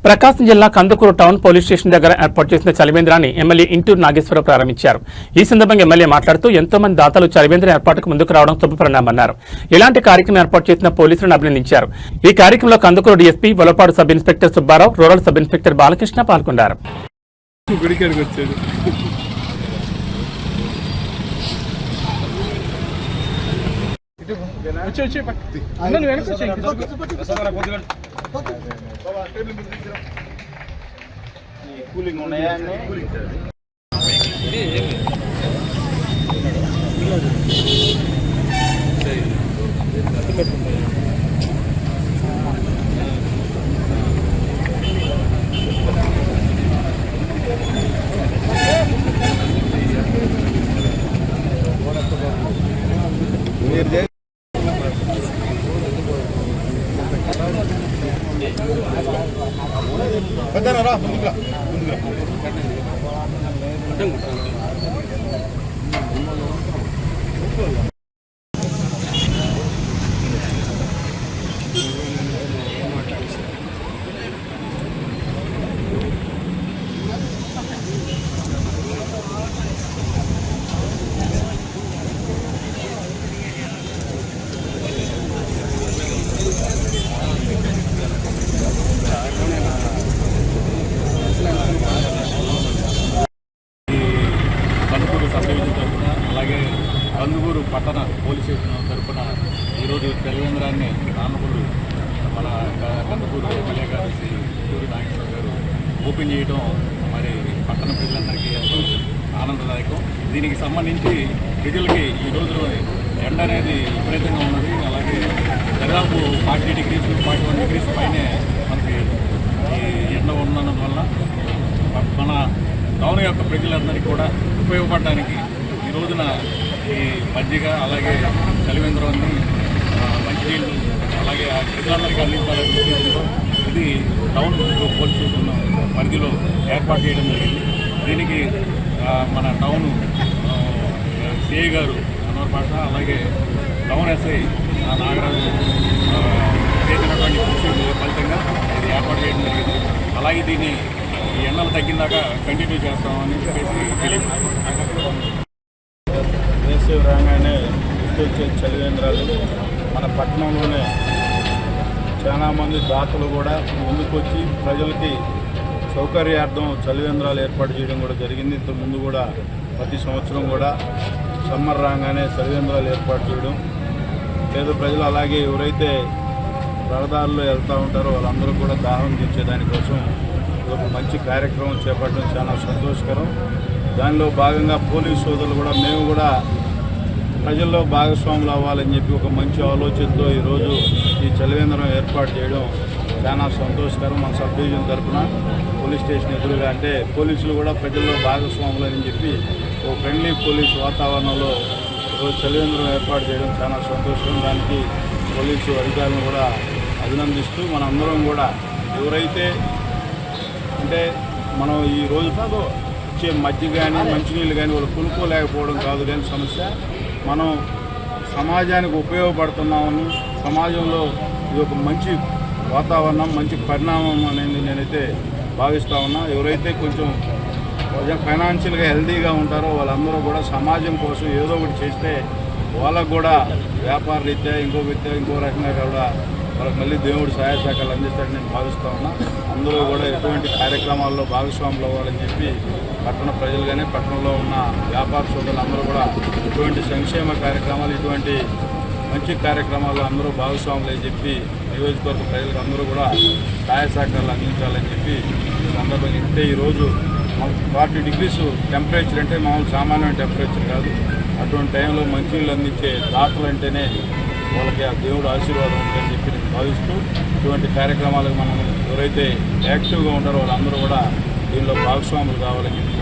ప్రకాశం జిల్లా Kandukur town police station దగ్గర ఏర్పాటు చేసిన చలివేంద్రాన్ని ఎమ్మెల్యే ఇంటూరు నాగేశ్వరరావు ప్రారంభించారు. ఈ సందర్భంగా ఎమ్మెల్యే మాట్లాడుతూ ఎంతో మంది దాతలు చలివేంద్రం ఏర్పాటుకు ముందుకు రావడం శుభపరిణామన్నారు. ఇలాంటి కార్యక్రమం ఏర్పాటు చేసిన పోలీసులను అభినందించారు. ఈ కార్యక్రమంలో Kandukur DSP Valapadu sub inspector Subbarao, rural sub inspector Balakrishna పాల్గొన్నారు. కూలింగ్ ఉన్నాయా? అలాగే కందుకూరు పట్టణ పోలీస్ స్టేషన్ తరఫున ఈరోజు చలివేంద్రాన్ని నాన్నపూరు మన కందుకూరు ఎమ్మెల్యే గారు శ్రీ ఇంటూరు నాగేశ్వరరావు గారు ఓపెన్ చేయడం మరి పట్టణ ప్రజలందరికీ ఎంతో ఆనందదాయకం. దీనికి సంబంధించి ప్రజలకి ఈ రోజు ఎండ అనేది విపరీతంగా ఉన్నది. అలాగే దాదాపు 40 డిగ్రీస్ 41 డిగ్రీస్ పైనే మనకి ఈ ఎండ ఉన్నందువల్ల మన టౌన్ యొక్క ప్రజలందరికీ కూడా ఉపయోగపడడానికి ఈ రోజున ఈ మజ్జిగ అలాగే చలివేంద్రాన్ని మంచినీళ్ళు అలాగే ఆ ప్రజలందరికీ అందించాలని ఉద్దేశంతో ఇది టౌన్ పోలీస్ స్టేషన్ పరిధిలో ఏర్పాటు చేయడం జరిగింది. దీనికి మన టౌన్ సిఐ గారు అన్వర్ పాషా అలాగే టౌన్ ఎస్ఐ నాగరాజు చేసినటువంటి కృషి ఫలితంగా ఇది ఏర్పాటు చేయడం జరిగింది. అలాగే దీన్ని ఈ ఎండలు తగ్గిందాకా కంటిన్యూ చేస్తామని చెప్పేసి వేసవి రాగానే గుర్తొచ్చే చలివేంద్రాలు మన పట్టణంలోనే చాలామంది దాతలు కూడా ముందుకొచ్చి ప్రజలకి సౌకర్యార్థం చలివేంద్రాలు ఏర్పాటు చేయడం కూడా జరిగింది. ఇంతకుముందు కూడా ప్రతి సంవత్సరం కూడా సమ్మర్ రాగానే చలివేంద్రాలు ఏర్పాటు చేయడం లేదా ప్రజలు అలాగే ఎవరైతే రహదారుల్లో వెళ్తూ ఉంటారో వాళ్ళందరూ కూడా దాహం తీర్చేదానికోసం ఒక మంచి కార్యక్రమం చేపట్టడం చాలా సంతోషకరం. దానిలో భాగంగా పోలీసు సోదరులు కూడా మేము కూడా ప్రజల్లో భాగస్వాములు అవ్వాలని చెప్పి ఒక మంచి ఆలోచనతో ఈరోజు ఈ చలివేంద్రం ఏర్పాటు చేయడం చాలా సంతోషకరం. మన సబ్ డివిజన్ తరఫున పోలీస్ స్టేషన్ ఎదురుగా అంటే పోలీసులు కూడా ప్రజల్లో భాగస్వాములు అని చెప్పి ఒక ఫ్రెండ్లీ పోలీస్ వాతావరణంలో ఈరోజు చలివేంద్రం ఏర్పాటు చేయడం చాలా సంతోషం. దానికి పోలీసు అధికారులను కూడా అభినందిస్తూ మనందరం కూడా ఎవరైతే అంటే మనం ఈ రోజు వచ్చే మజ్జిగ కానీ మంచినీళ్ళు కానీ వాళ్ళు కొనుక్కోలేకపోవడం కాదు కానీ సమస్య, మనం సమాజానికి ఉపయోగపడుతున్నామని సమాజంలో ఇది ఒక మంచి వాతావరణం మంచి పరిణామం అనేది నేనైతే భావిస్తూ ఉన్నా. ఎవరైతే కొంచెం ఫైనాన్షియల్గా హెల్తీగా ఉంటారో వాళ్ళందరూ కూడా సమాజం కోసం ఏదో ఒకటి చేస్తే వాళ్ళకు కూడా వ్యాపార రీత్యా ఇంకో రకంగా కూడా వాళ్ళకి మళ్ళీ దేవుడు సహాయ సహకారాలు అందిస్తాడని నేను భావిస్తూ ఉన్నా. అందరూ కూడా ఎటువంటి కార్యక్రమాల్లో భాగస్వాములు అవ్వాలని చెప్పి పట్టణ ప్రజలు కానీ పట్టణంలో ఉన్న వ్యాపార సోదరులు అందరూ కూడా ఇటువంటి సంక్షేమ కార్యక్రమాలు ఇటువంటి మంచి కార్యక్రమాలు అందరూ భాగస్వాములు అని చెప్పి నియోజకవర్గ ప్రజలకు అందరూ కూడా సహాయ సహకారాలు అందించాలని చెప్పి సందర్భంగా ఇంటే ఈరోజు 40 డిగ్రీస్ టెంపరేచర్ అంటే మామూలు సామాన్యమైన టెంపరేచర్ కాదు. అటువంటి టైంలో మంచినీళ్ళు అందించే దాతలు అంటేనే వాళ్ళకి ఆ దేవుడు ఆశీర్వాదం ఉంటుందని చెప్పి నేను భావిస్తూ ఇటువంటి కార్యక్రమాలకు మనం ఎవరైతే యాక్టివ్గా ఉంటారో వాళ్ళందరూ కూడా దీనిలో భాగస్వాములు కావాలని చెప్పి